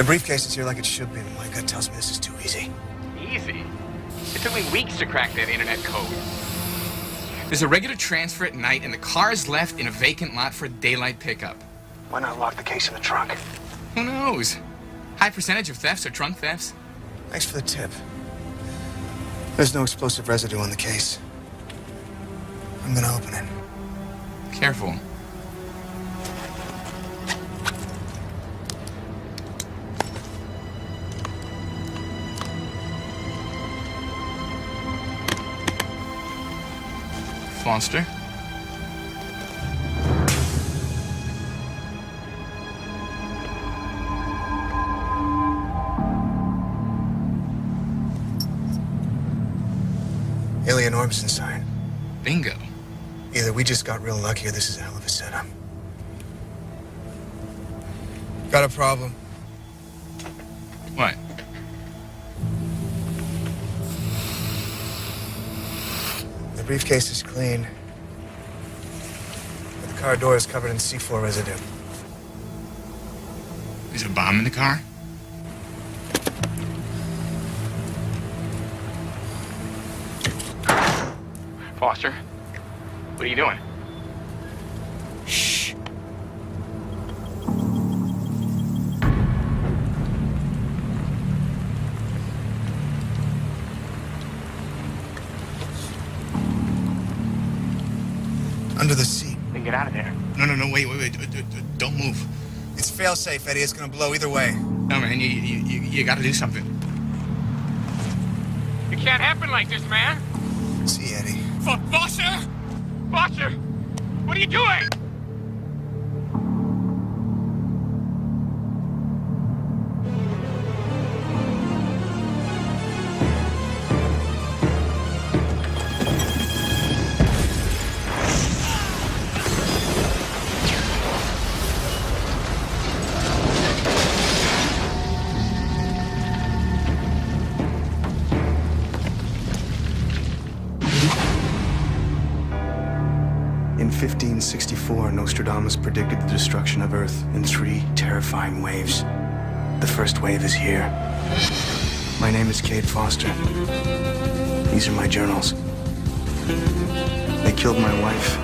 The briefcase is here like it should be, but my gut tells me this is too easy. Easy? It took me weeks to crack that internet code. There's a regular transfer at night, and the car is left in a vacant lot for a daylight pickup. Why not lock the case in the trunk? Who knows? High percentage of thefts are trunk thefts. Thanks for the tip. There's no explosive residue on the case. I'm gonna open it. Careful. Foster? Alien orbs inside. Bingo. Either we just got real lucky or this is a hell of a setup. Got a problem. What? The briefcase is clean. But the car door is covered in C4 residue. There's a bomb in the car? Foster, what are you doing? Shh. Under the seat. Then get out of there. No, wait. Don't move. It's fail-safe, Eddie. It's gonna blow either way. No, man, you gotta do something. It can't happen like this, man. See, Eddie. Foster! Foster! What are you doing? In 1564, Nostradamus predicted the destruction of Earth in 3 terrifying waves. The first wave is here. My name is Cade Foster. These are my journals. They killed my wife,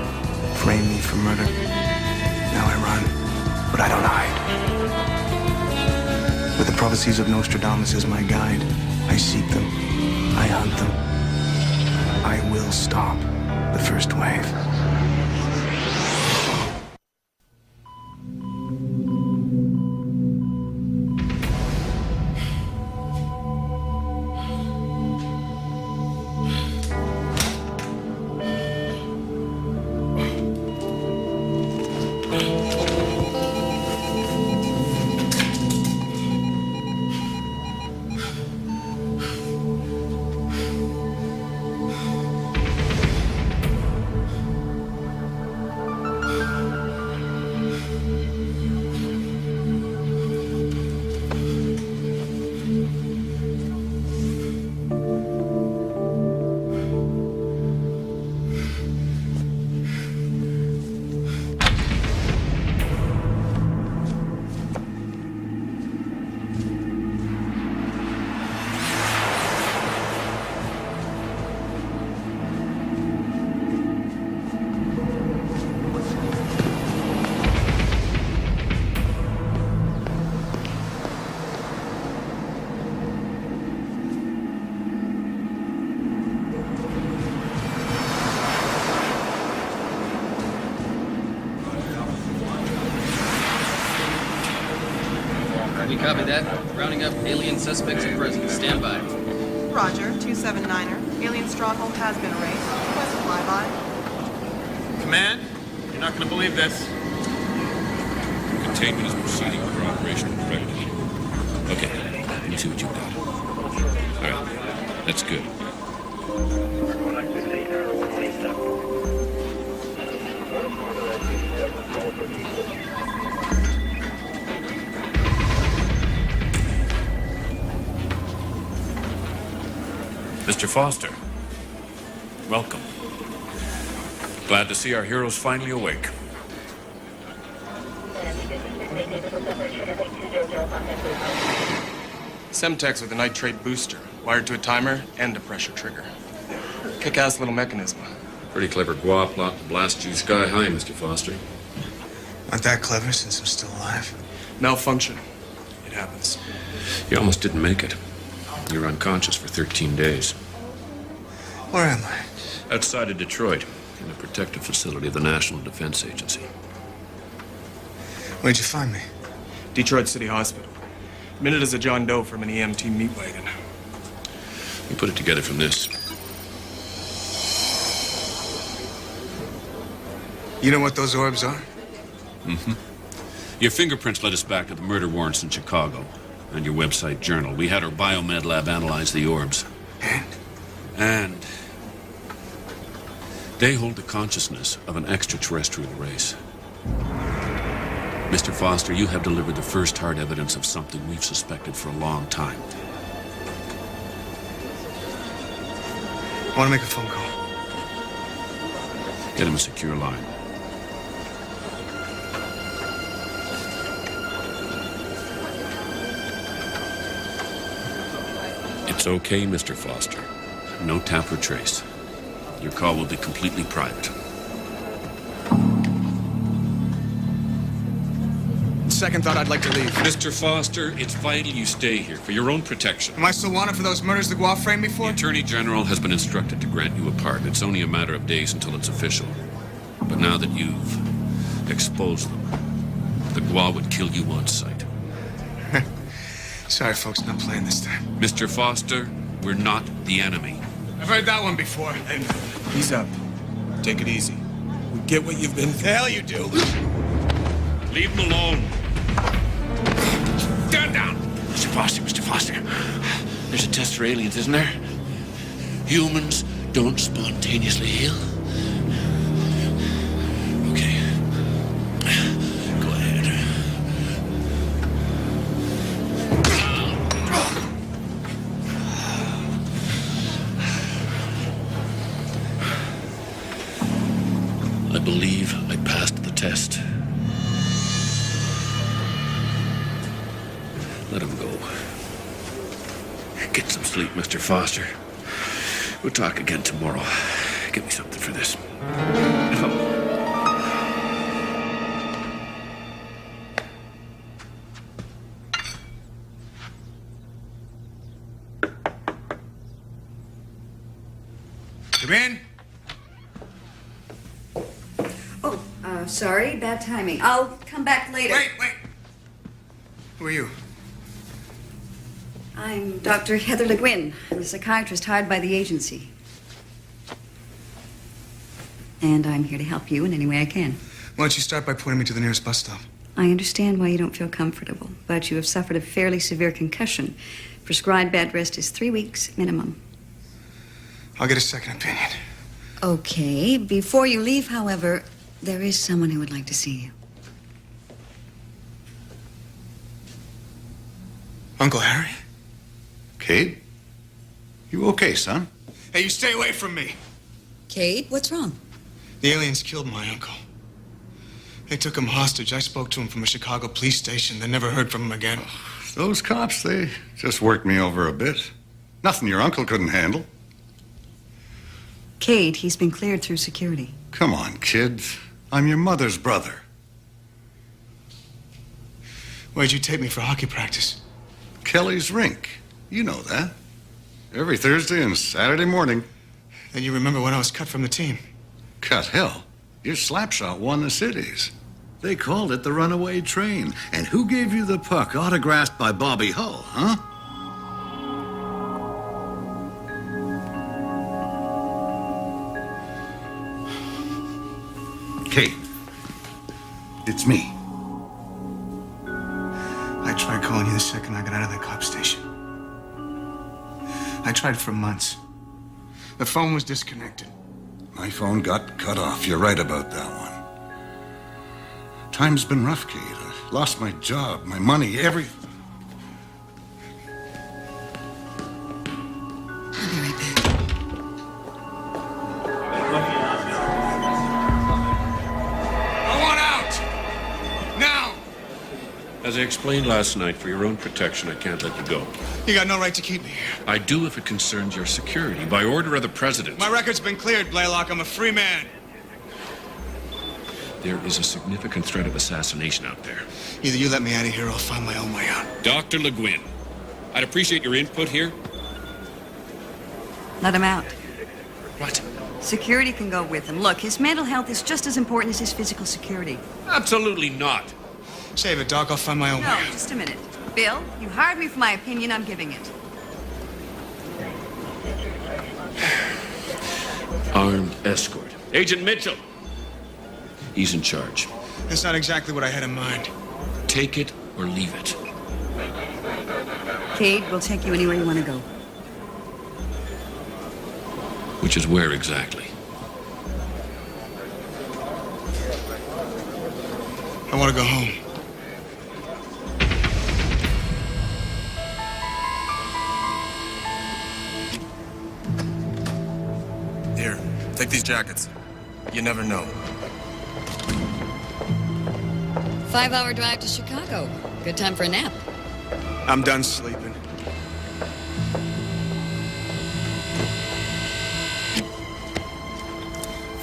framed me for murder. Now I run, but I don't hide. With the prophecies of Nostradamus as my guide, I seek them, I hunt them. I will stop the first wave. We copy that. Rounding up alien suspects at present. Stand by. Roger, 279er. Alien stronghold has been erased. Request a flyby. Command, you're not going to believe this. Containment is proceeding under operational readiness. Okay, let me see what you've got. All right, that's good. Mr. Foster, welcome. Glad to see our heroes finally awake. Semtex with a nitrate booster, wired to a timer and a pressure trigger. Kick-ass little mechanism. Pretty clever guap plot to blast you sky high, Mr. Foster. Not that clever since I'm still alive. Malfunction. It happens. You almost didn't make it. You were unconscious for 13 days. Where am I? Outside of Detroit, in a protective facility of the National Defense Agency. Where'd you find me? Detroit City Hospital. Minute as a John Doe from an EMT meat wagon. We put it together from this. You know what those orbs are? Mm-hmm. Your fingerprints led us back to the murder warrants in Chicago and your website journal. We had our biomed lab analyze the orbs. And they hold the consciousness of an extraterrestrial race. Mr. Foster, you have delivered the first hard evidence of something we've suspected for a long time. I want to make a phone call. Get him a secure line. It's okay, Mr. Foster. No tap or trace. Your call will be completely private. Second thought, I'd like to leave. Mr. Foster, it's vital you stay here for your own protection. Am I still wanted for those murders the Guelph framed me for? The Attorney General has been instructed to grant you a pardon. It's only a matter of days until it's official. But now that you've exposed them, the Gua would kill you on sight. Sorry, folks, not playing this time. Mr. Foster, we're not the enemy. I've heard that one before. And he's up. Take it easy. We get what you've been through. Hell you do. Leave him alone. Gun down! Mr. Foster. There's a test for aliens, isn't there? Humans don't spontaneously heal. Okay. Go ahead. I believe I passed the test. Let him go. Get some sleep, Mr. Foster. We'll talk again tomorrow. Get me something for this. Come in. Oh, sorry, bad timing. I'll come back later. Wait. Who are you? I'm Dr. Heather Le Guin. I'm a psychiatrist hired by the agency. And I'm here to help you in any way I can. Why don't you start by pointing me to the nearest bus stop? I understand why you don't feel comfortable, but you have suffered a fairly severe concussion. Prescribed bed rest is 3 weeks minimum. I'll get a second opinion. Okay. Before you leave, however, there is someone who would like to see you. Uncle Harry? Cade? You okay, son? Hey, you stay away from me. Cade, what's wrong? The aliens killed my uncle. They took him hostage. I spoke to him from a Chicago police station. They never heard from him again. Those cops, they just worked me over a bit. Nothing your uncle couldn't handle. Cade, he's been cleared through security. Come on, kid. I'm your mother's brother. Where'd you take me for hockey practice? Kelly's rink. You know that. Every Thursday and Saturday morning. Then you remember when I was cut from the team. Cut hell. Your slapshot won the cities. They called it the runaway train. And who gave you the puck autographed by Bobby Hull, huh? Kate, it's me. I tried calling you the second I got out of the cop station. I tried for months. The phone was disconnected. My phone got cut off. You're right about that one. Time's been rough, Kate. I lost my job, my money, everything. I'll be right back. I want out! Now! Has As I explained last night, for your own protection, I can't let you go. You got no right to keep me here. I do if it concerns your security, by order of the President. My record's been cleared, Blaylock. I'm a free man. There is a significant threat of assassination out there. Either you let me out of here or I'll find my own way out. Dr. Le Guin, I'd appreciate your input here. Let him out. What? Security can go with him. Look, his mental health is just as important as his physical security. Absolutely not. Save it, Doc. I'll find my own way No, out. just a minute. Bill, you hired me for my opinion. I'm giving it. Armed escort. Agent Mitchell. He's in charge. That's not exactly what I had in mind. Take it or leave it. Cade, we'll take you anywhere you want to go. Which is where exactly? I want to go home. Here, take these jackets. You never know. 5-hour drive to Chicago. Good time for a nap. I'm done sleeping.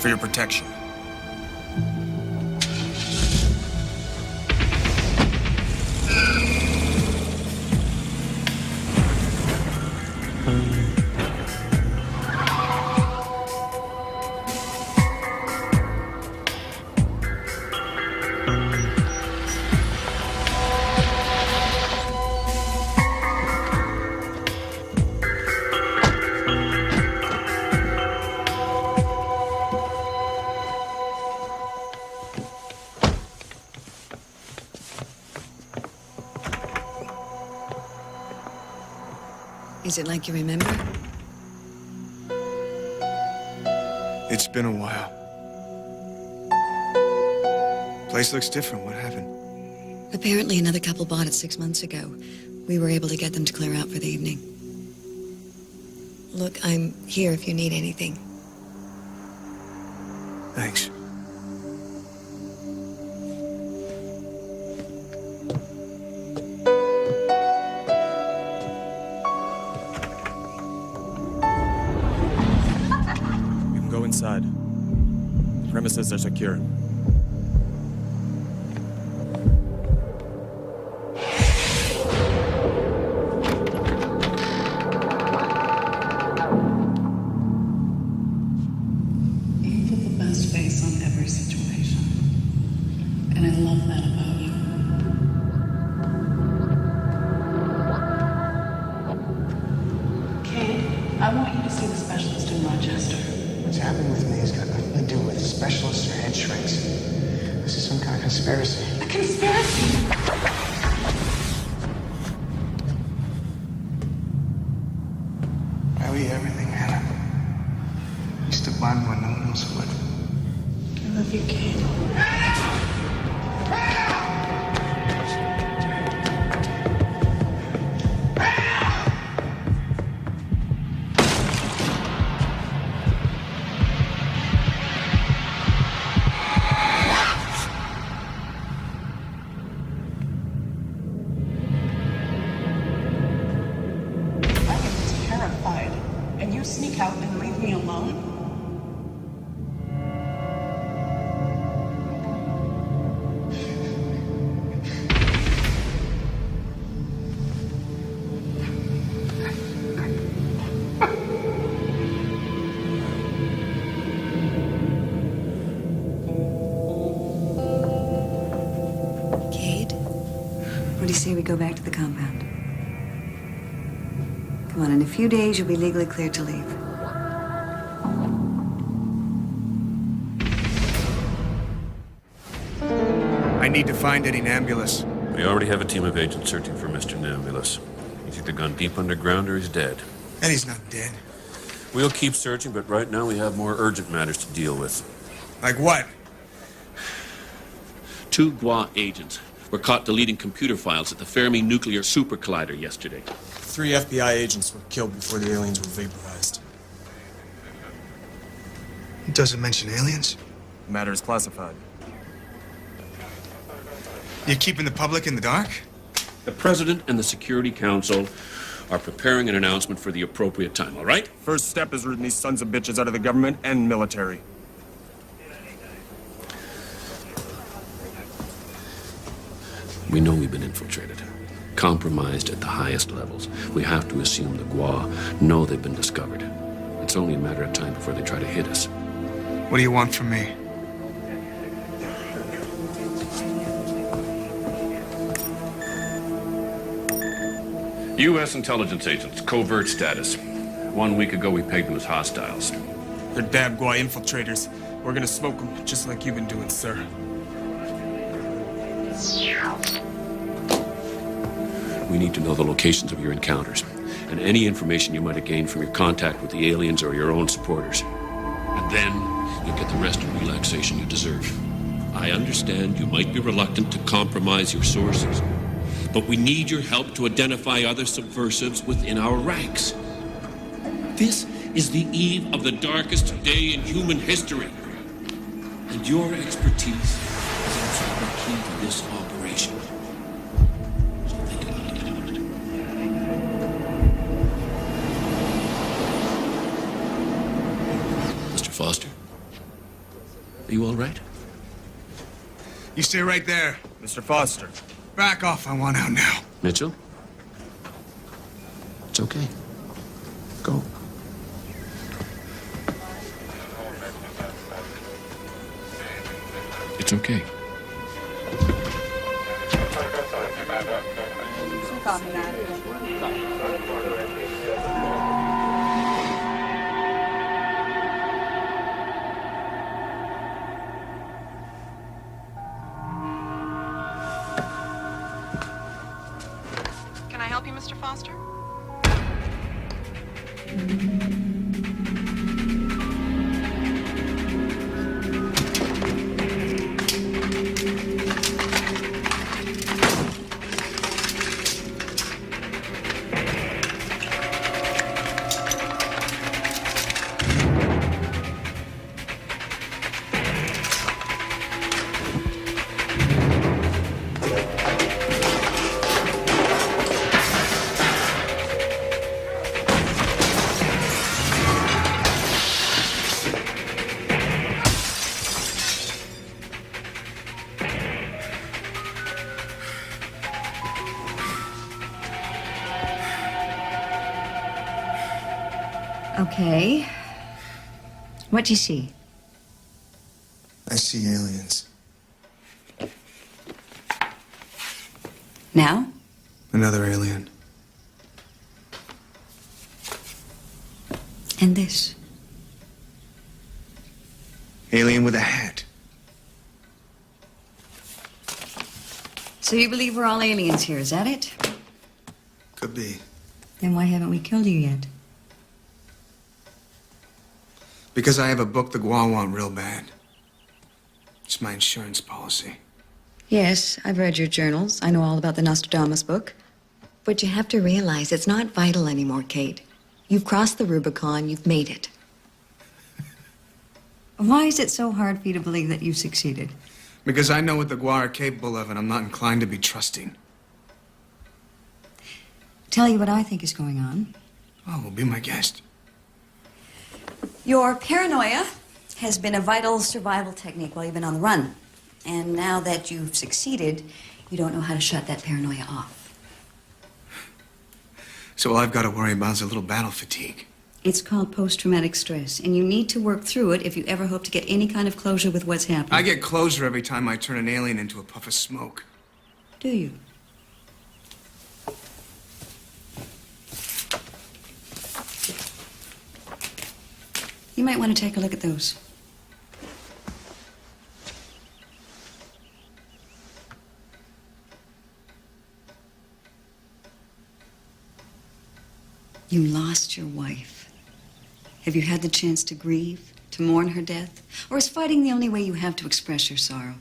For your protection. Is it like you remember? It's been a while. Place looks different. What happened? Apparently another couple bought it 6 months ago. We were able to get them to clear out for the evening. Look, I'm here if you need anything. Thanks. Inside. The premises are secure. You put the best face on every situation. And I love that about you. Kate, I want you to see the specialist in Rochester. What's happened with me has got nothing to do with specialists or head shrinks. This is some kind of conspiracy. A conspiracy? I owe you everything, Hannah. You stood by me when no one else would. I love you, Kate. And you sneak out and leave me alone? Cade, what do you say we go back to the compound? Come on, in a few days you'll be legally cleared to leave. I need to find Eddie Nambulus. We already have a team of agents searching for Mr. Nambulus. He's either gone deep underground or he's dead. Eddie's not dead. We'll keep searching, but right now we have more urgent matters to deal with. Like what? 2 GWA agents were caught deleting computer files at the Fermi Nuclear Super Collider yesterday. 3 FBI agents were killed before the aliens were vaporized. It doesn't mention aliens. The matter is classified. You're keeping the public in the dark? The President and the Security Council are preparing an announcement for the appropriate time, all right? First step is rooting these sons of bitches out of the government and military. We know we've been infiltrated, compromised at the highest levels. We have to assume the Gua know they've been discovered. It's only a matter of time before they try to hit us. What do you want from me? U.S. intelligence agents, covert status. 1 week ago, we pegged them as hostiles. They're damn Gua infiltrators. We're gonna smoke them, just like you've been doing, sir. We need to know the locations of your encounters, and any information you might have gained from your contact with the aliens or your own supporters. And then, you'll get the rest of relaxation you deserve. I understand you might be reluctant to compromise your sources, but we need your help to identify other subversives within our ranks. This is the eve of the darkest day in human history, and your expertise is absolutely key to this operation. So think about it. Mr. Foster, are you all right? You stay right there. Mr. Foster. Back off, I want out now. Mitchell? It's okay. Go. It's okay. Can I help you, Mr. Foster? Okay. What do you see? I see aliens. Now? Another alien. And this? Alien with a hat. So you believe we're all aliens here, is that it? Could be. Then why haven't we killed you yet? Because I have a book the Gua want real bad. It's my insurance policy. Yes, I've read your journals. I know all about the Nostradamus book. But you have to realize it's not vital anymore, Kate. You've crossed the Rubicon, you've made it. Why is it so hard for you to believe that you've succeeded? Because I know what the Gua are capable of, and I'm not inclined to be trusting. Tell you what I think is going on. Oh, well, be my guest. Your paranoia has been a vital survival technique while you've been on the run. And now that you've succeeded, you don't know how to shut that paranoia off. So all I've got to worry about is a little battle fatigue. It's called post-traumatic stress, and you need to work through it if you ever hope to get any kind of closure with what's happening. I get closure every time I turn an alien into a puff of smoke. Do you? You might want to take a look at those. You lost your wife. Have you had the chance to grieve, to mourn her death? Or is fighting the only way you have to express your sorrow?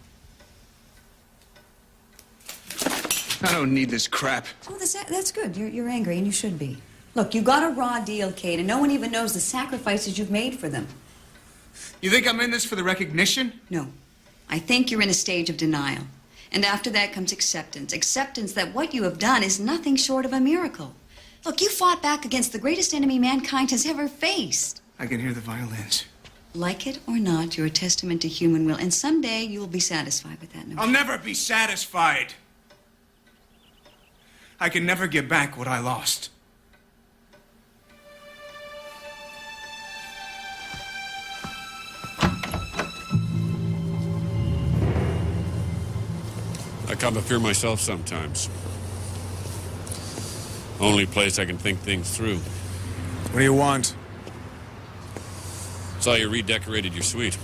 I don't need this crap. Oh, that's good. You're angry, and you should be. Look, you got a raw deal, Kate, and no one even knows the sacrifices you've made for them. You think I'm in this for the recognition? No. I think you're in a stage of denial. And after that comes acceptance. Acceptance that what you have done is nothing short of a miracle. Look, you fought back against the greatest enemy mankind has ever faced. I can hear the violins. Like it or not, you're a testament to human will, and someday you'll be satisfied with that notion. I'll never be satisfied. I can never get back what I lost. I come up here myself sometimes. Only place I can think things through. What do you want? Saw you redecorated your suite.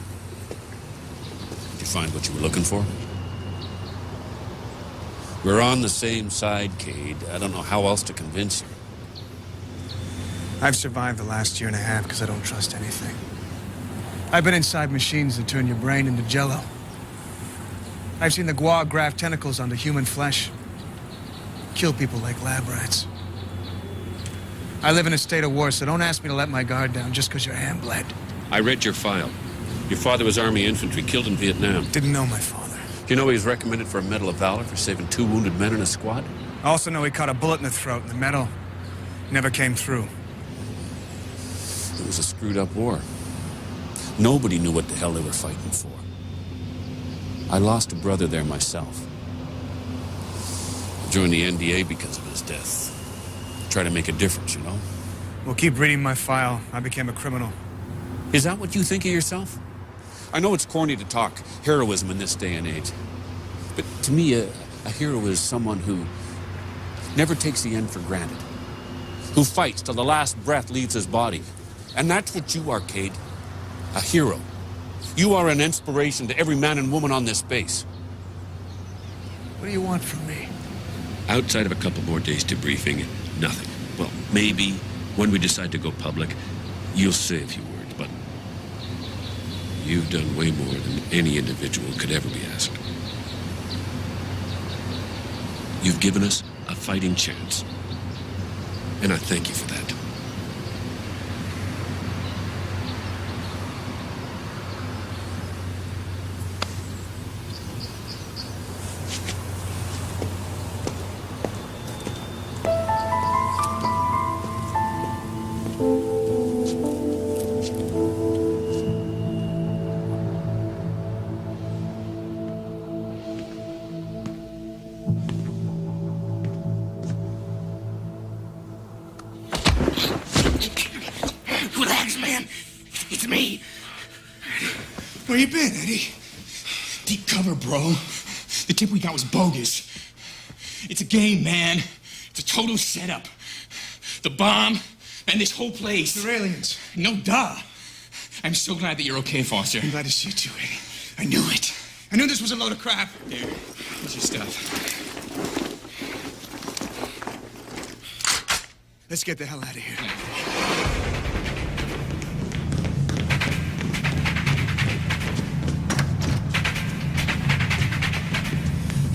Did you find what you were looking for? We're on the same side, Cade. I don't know how else to convince you. I've survived the last year and a half because I don't trust anything. I've been inside machines that turn your brain into jello. I've seen the Gua graft tentacles onto human flesh. Kill people like lab rats. I live in a state of war, so don't ask me to let my guard down just because your hand bled. I read your file. Your father was Army infantry, killed in Vietnam. Didn't know my father. Do you know he was recommended for a Medal of Valor for saving 2 wounded men in a squad? I also know he caught a bullet in the throat, and the medal never came through. It was a screwed-up war. Nobody knew what the hell they were fighting for. I lost a brother there myself. I joined the NDA because of his death. Try to make a difference, you know? Well, keep reading my file. I became a criminal. Is that what you think of yourself? I know it's corny to talk heroism in this day and age. But to me, a hero is someone who never takes the end for granted. Who fights till the last breath leaves his body. And that's what you are, Cade. A hero. You are an inspiration to every man and woman on this base. What do you want from me? Outside of a couple more days debriefing, nothing. Well, maybe when we decide to go public, you'll say a few words, but you've done way more than any individual could ever be asked. You've given us a fighting chance, and I thank you for that. Relax, man. It's me. Where you been, Eddie? Deep cover, bro. The tip we got was bogus. It's a game, man. It's a total setup. The bomb and this whole place. They're aliens. No duh. I'm so glad that you're okay, Foster. I'm glad to see you too, Eddie. I knew it. I knew this was a load of crap. There. Here's your stuff. Let's get the hell out of here.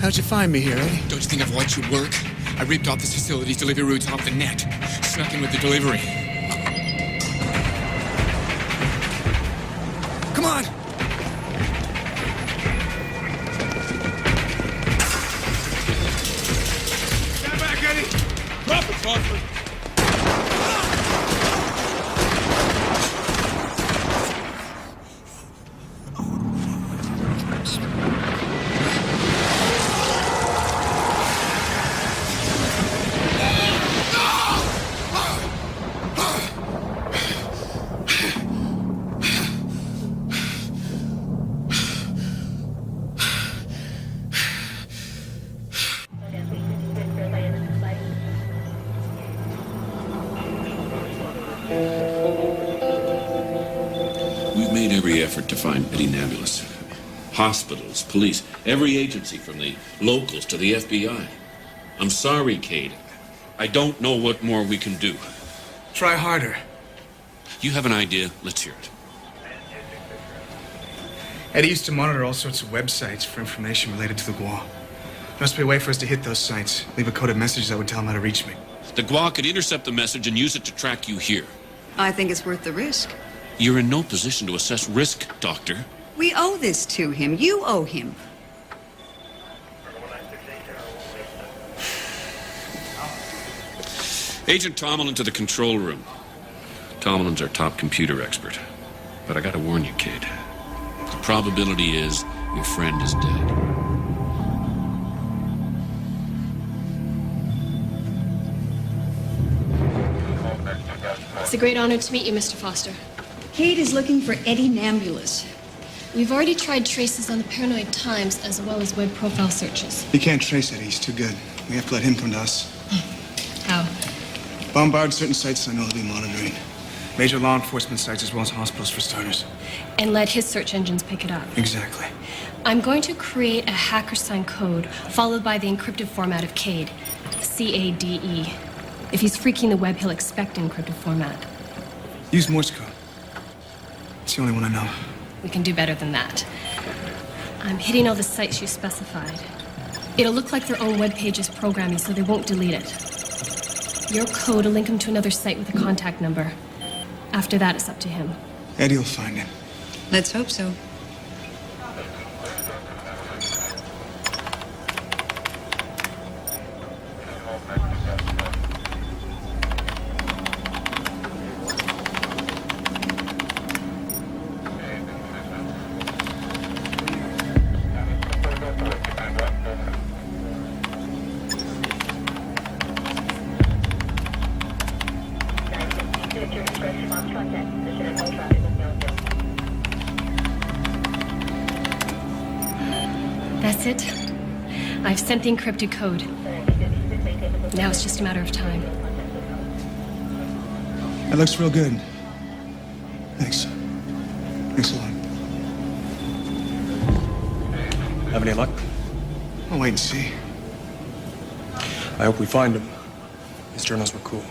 How'd you find me here, Eddie? Don't you think I've watched you work? I ripped off this facility's delivery routes off the net. Snuck in with the delivery. Come on! Stand back, Eddie! Drop it, Foster. We've made every effort to find Eddie Nebulous. Hospitals, police, every agency from the locals to the FBI. I'm sorry, Cade. I don't know what more we can do. Try harder. You have an idea? Let's hear it. Eddie used to monitor all sorts of websites for information related to the Gua. There must be a way for us to hit those sites. Leave a coded message that would tell him how to reach me. The Gua could intercept the message and use it to track you here. I think it's worth the risk. You're in no position to assess risk, Doctor. We owe this to him. You owe him. Agent Tomlin to the control room. Tomlin's our top computer expert. But I gotta warn you, kid. The probability is your friend is dead. It's a great honor to meet you, Mr. Foster. Kate is looking for Eddie Nambulus. We've already tried traces on the Paranoid Times as well as web profile searches. You can't trace Eddie. He's too good. We have to let him come to us. How? Bombard certain sites I know he'll be monitoring. Major law enforcement sites as well as hospitals for starters. And let his search engines pick it up. Exactly. I'm going to create a hacker sign code followed by the encrypted format of CADE. C-A-D-E. If he's freaking the web, he'll expect encrypted format. Use Morse code. It's the only one I know. We can do better than that. I'm hitting all the sites you specified. It'll look like their own web page's programming, so they won't delete it. Your code will link him to another site with a contact number. After that, it's up to him. Eddie will find him. Let's hope so. That's it. I've sent the encrypted code. Now it's just a matter of time. That looks real good. Thanks. Thanks a lot. Have any luck? I'll wait and see. I hope we find him. His journals were cool.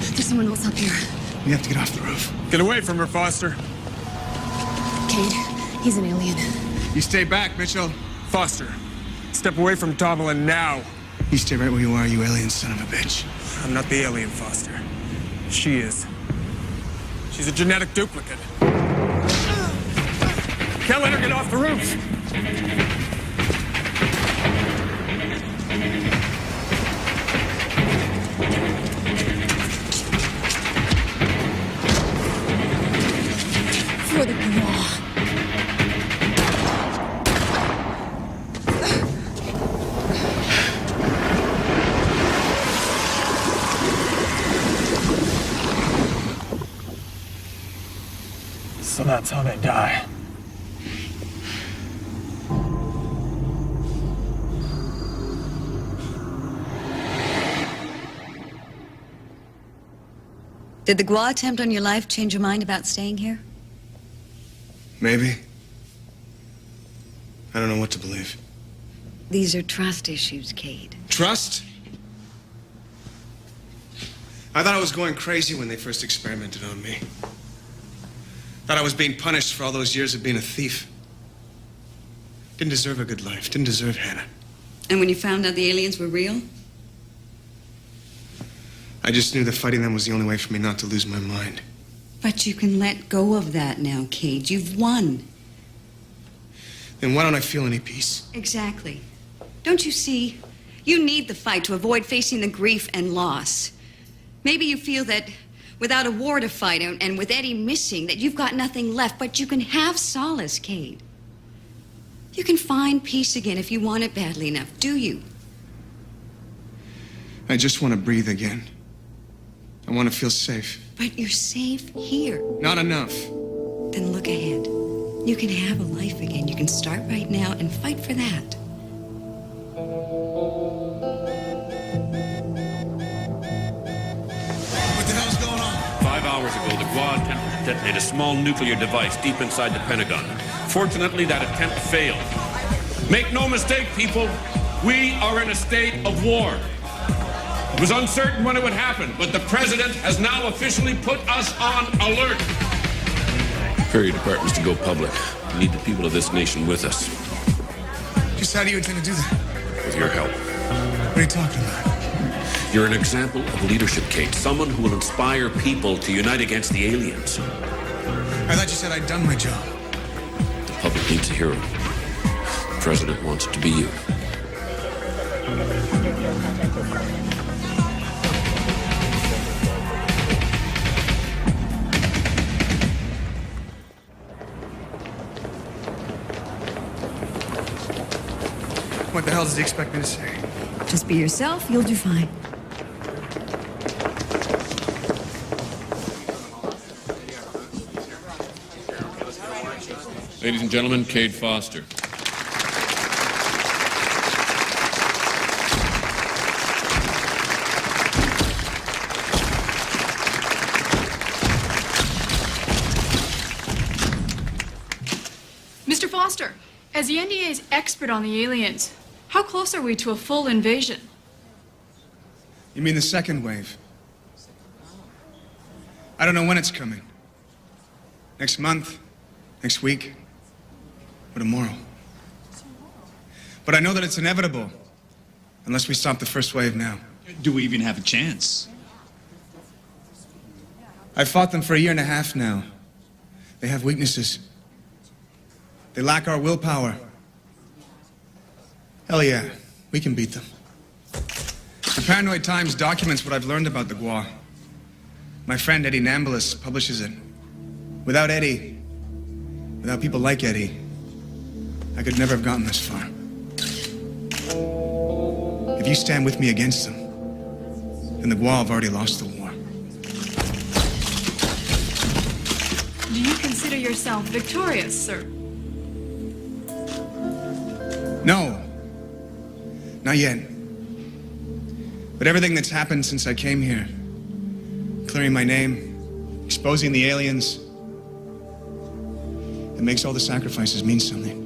There's someone else up here. We have to get off the roof. Get away from her, Foster. Cade, he's an alien. You stay back, Mitchell. Foster, step away from Tomlin now. You stay right where you are, you alien son of a bitch. I'm not the alien, Foster. She is. She's a genetic duplicate. Can't let her get off the roof. For the law. So that's how they die. Did the Gua attempt on your life change your mind about staying here? Maybe. I don't know what to believe. These are trust issues, Cade. Trust? I thought I was going crazy when they first experimented on me. Thought I was being punished for all those years of being a thief. Didn't deserve a good life. Didn't deserve Hannah. And when you found out the aliens were real? I just knew that fighting them was the only way for me not to lose my mind. But you can let go of that now, Cade. You've won. Then why don't I feel any peace? Exactly. Don't you see? You need the fight to avoid facing the grief and loss. Maybe you feel that without a war to fight and with Eddie missing, that you've got nothing left, but you can have solace, Cade. You can find peace again if you want it badly enough, do you? I just want to breathe again. I want to feel safe. But you're safe here. Not enough. Then look ahead. You can have a life again. You can start right now and fight for that. What the hell's going on? 5 hours ago, the Gua attempted to detonate a small nuclear device deep inside the Pentagon. Fortunately, that attempt failed. Make no mistake, people, we are in a state of war. It was uncertain when it would happen, but the president has now officially put us on alert. Prepare your departments to go public. We need the people of this nation with us. Just how do you intend to do that? With your help. What are you talking about? You're an example of leadership, Kate. Someone who will inspire people to unite against the aliens. I thought you said I'd done my job. The public needs a hero. The president wants it to be you. What the hell does he expect me to say? Just be yourself, you'll do fine. Ladies and gentlemen, Cade Foster. Mr. Foster, as the NDA's expert on the aliens, how close are we to a full invasion? You mean the second wave? I don't know when it's coming. Next month? Next week? Or tomorrow? But I know that it's inevitable, unless we stop the first wave now. Do we even have a chance? I've fought them for a year and a half now. They have weaknesses. They lack our willpower. Hell yeah, we can beat them. The Paranoid Times documents what I've learned about the Gua. My friend Eddie Nambulis publishes it. Without Eddie, without people like Eddie, I could never have gotten this far. If you stand with me against them, then the Gua have already lost the war. Do you consider yourself victorious, sir? No. Not yet. But everything that's happened since I came here, clearing my name, exposing the aliens, it makes all the sacrifices mean something.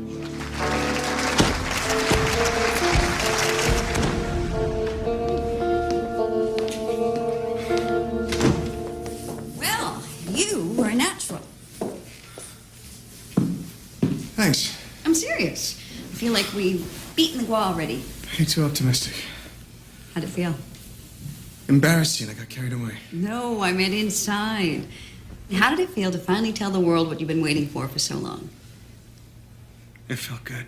Well, you were a natural. Thanks. I'm serious. I feel like we've beaten the Gua already. You're too optimistic. How'd it feel? Embarrassed you and I got carried away. No, I meant inside. How did it feel to finally tell the world what you've been waiting for so long? It felt good.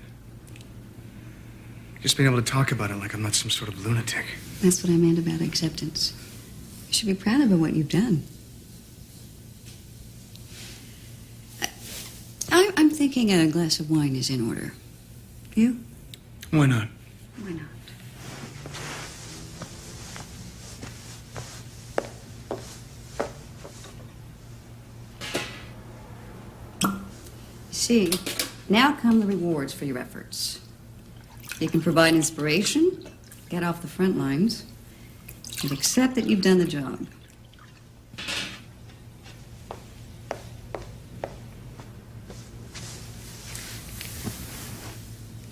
Just being able to talk about it like I'm not some sort of lunatic. That's what I meant about acceptance. You should be proud of what you've done. I'm thinking a glass of wine is in order. You? Why not? Why not? See, now come the rewards for your efforts. You can provide inspiration, get off the front lines, and accept that you've done the job.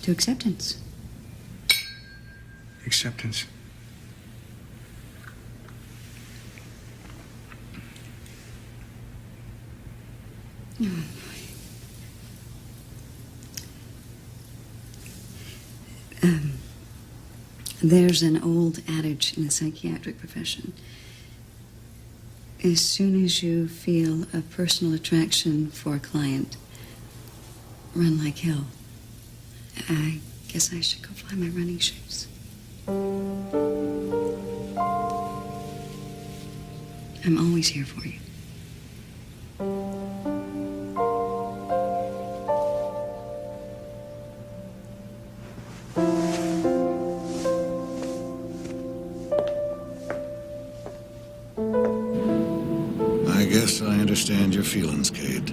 To acceptance. Acceptance. There's an old adage in the psychiatric profession. As soon as you feel a personal attraction for a client, run like hell. I guess I should go find my running shoes. I'm always here for you. I guess I understand your feelings, Cade.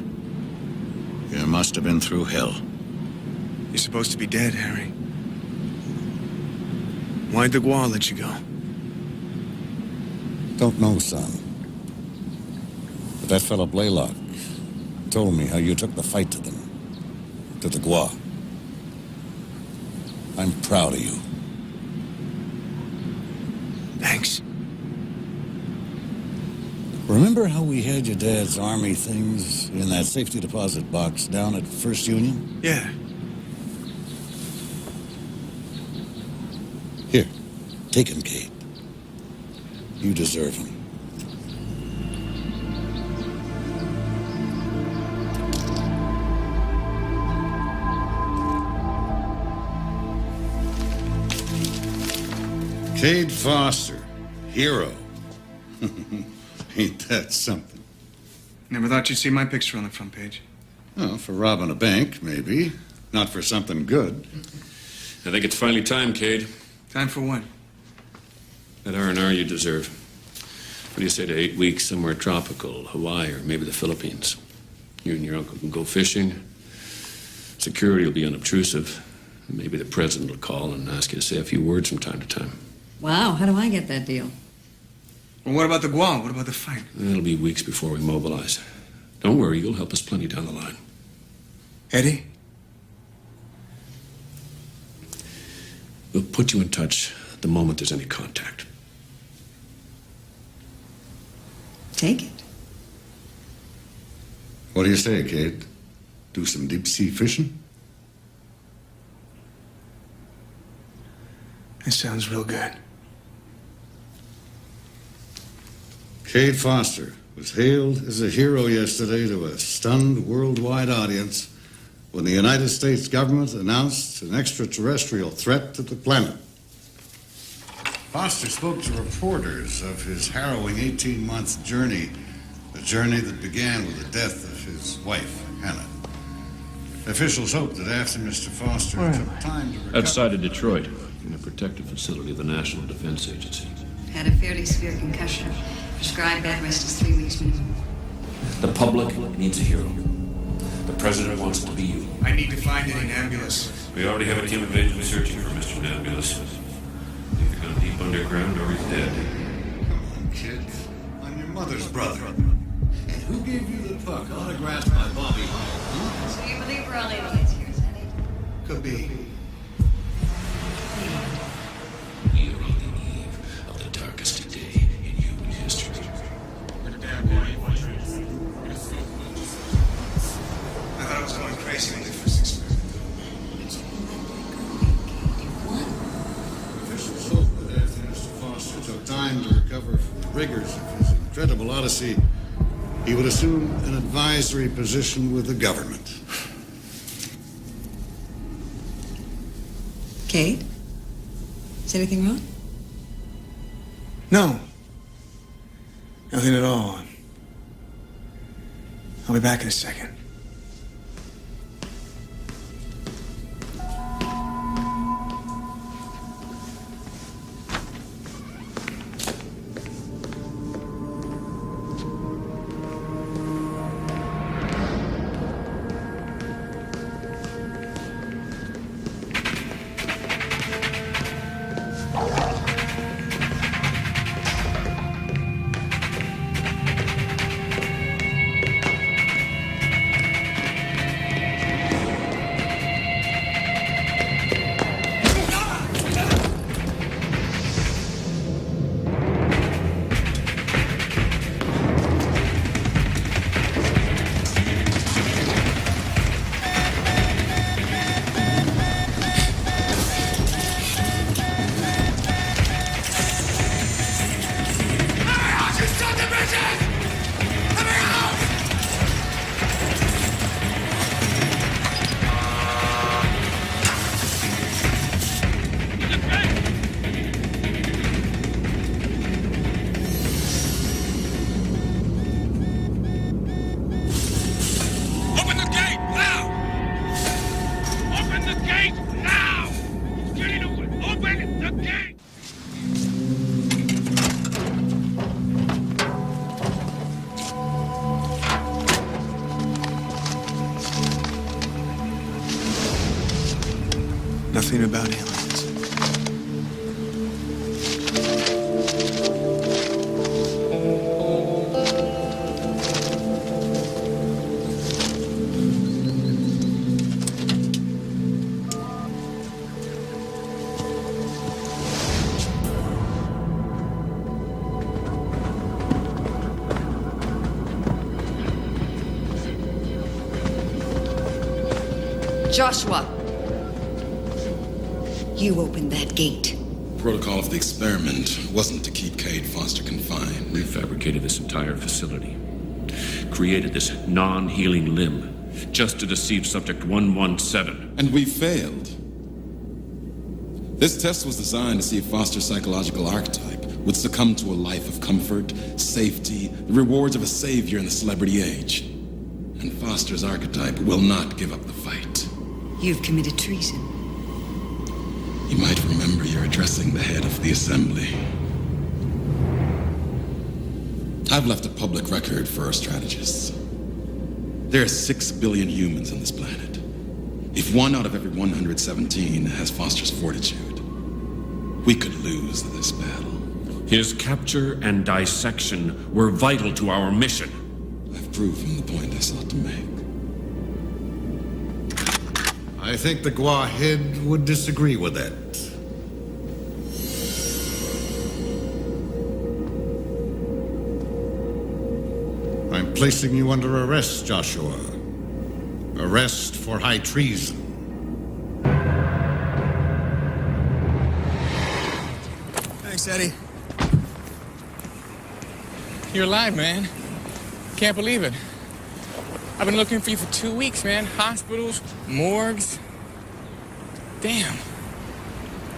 You must have been through hell. You're supposed to be dead, Harry. Why'd the Gua let you go? Don't know, son. But that fellow Blaylock told me how you took the fight to them. To the Gua. I'm proud of you. Thanks. Remember how we had your dad's army things in that safety deposit box down at First Union? Yeah. Here, take him, Kate. You deserve him. Cade Foster, hero. Ain't that something? Never thought you'd see my picture on the front page. Well, for robbing a bank, maybe. Not for something good. I think it's finally time, Cade. Time for what? That R&R you deserve. What do you say to 8 weeks somewhere tropical, Hawaii, or maybe the Philippines? You and your uncle can go fishing. Security will be unobtrusive. Maybe the president will call and ask you to say a few words from time to time. Wow, how do I get that deal? Well, what about the Guam? What about the fight? It'll be weeks before we mobilize. Don't worry, you'll help us plenty down the line. Eddie? We'll put you in touch the moment there's any contact. Take it. What do you say, Cade? Do some deep-sea fishing? That sounds real good. Cade Foster was hailed as a hero yesterday to a stunned worldwide audience when the United States government announced an extraterrestrial threat to the planet. Foster spoke to reporters of his harrowing 18-month journey, a journey that began with the death of his wife, Hannah. Officials hope that after Mr. Foster took time to recover... Outside of Detroit, in a protective facility of the National Defense Agency. Had a fairly severe concussion. Prescribed bed rest is 3 weeks minimum. The public needs a hero. The president wants it to be you. I need to find Eddie Nambulus. We already have a team of agents searching for Mr. Nambulus. He's gone deep underground or he's dead. Come on, kid. I'm your mother's brother. And who gave you the puck autographed by Bobby Hall, huh? So you believe we're all aliens here, is that it? Could be. We are on the eve of the darkest day in human history. I thought I was going crazy when they first experimented. Officials hope that after Mr. Foster took time to recover from the rigors of his incredible odyssey, he would assume an advisory position with the government. Cade? Is anything wrong? No. Nothing at all. I'll be back in a second. Nothing about aliens. Joshua! You opened that gate. protocol of the experiment wasn't to keep Cade Foster confined. We fabricated this entire facility. Created this non-healing limb just to deceive Subject 117. And we failed. This test was designed to see if Foster's psychological archetype would succumb to a life of comfort, safety, the rewards of a savior in the celebrity age. And Foster's archetype will not give up the fight. You've committed treason. You might remember you're addressing the head of the assembly. I've left a public record for our strategists. There are 6 billion humans on this planet. If 1 out of every 117 has Foster's fortitude, we could lose this battle. His capture and dissection were vital to our mission. I've proven the point I sought to make. I think the Guahead would disagree with that. I'm placing you under arrest, Joshua. Arrest for high treason. Thanks, Eddie. You're alive, man. Can't believe it. I've been looking for you for 2 weeks, man. Hospitals, morgues. Damn.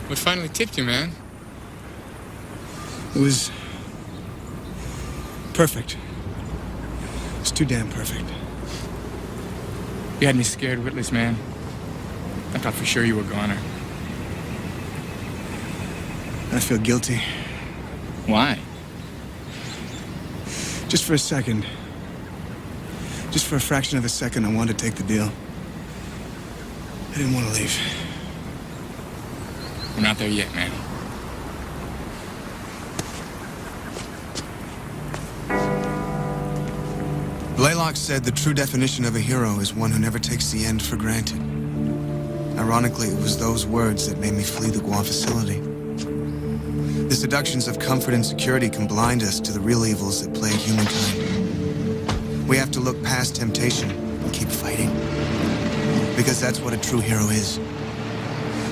What finally tipped you, man? It was perfect. It was too damn perfect. You had me scared witless, man. I thought for sure you were a goner. I feel guilty. Why? Just for a second. Just for a fraction of a second, I wanted to take the deal. I didn't want to leave. We're not there yet, man. Blaylock said the true definition of a hero is one who never takes the end for granted. Ironically, it was those words that made me flee the Guam facility. The seductions of comfort and security can blind us to the real evils that plague humankind. We have to look past temptation and keep fighting. Because that's what a true hero is.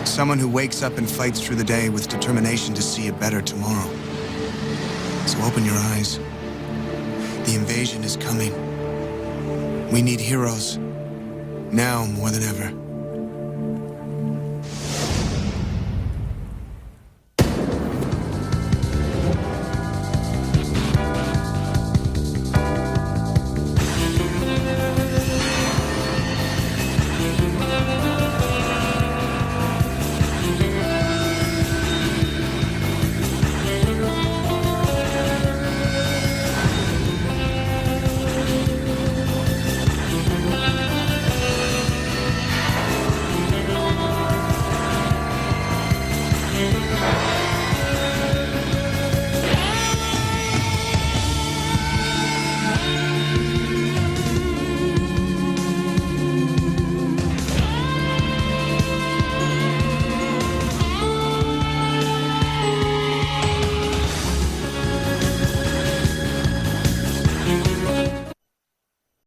Someone who wakes up and fights through the day with determination to see a better tomorrow. So open your eyes. The invasion is coming. We need heroes, now more than ever.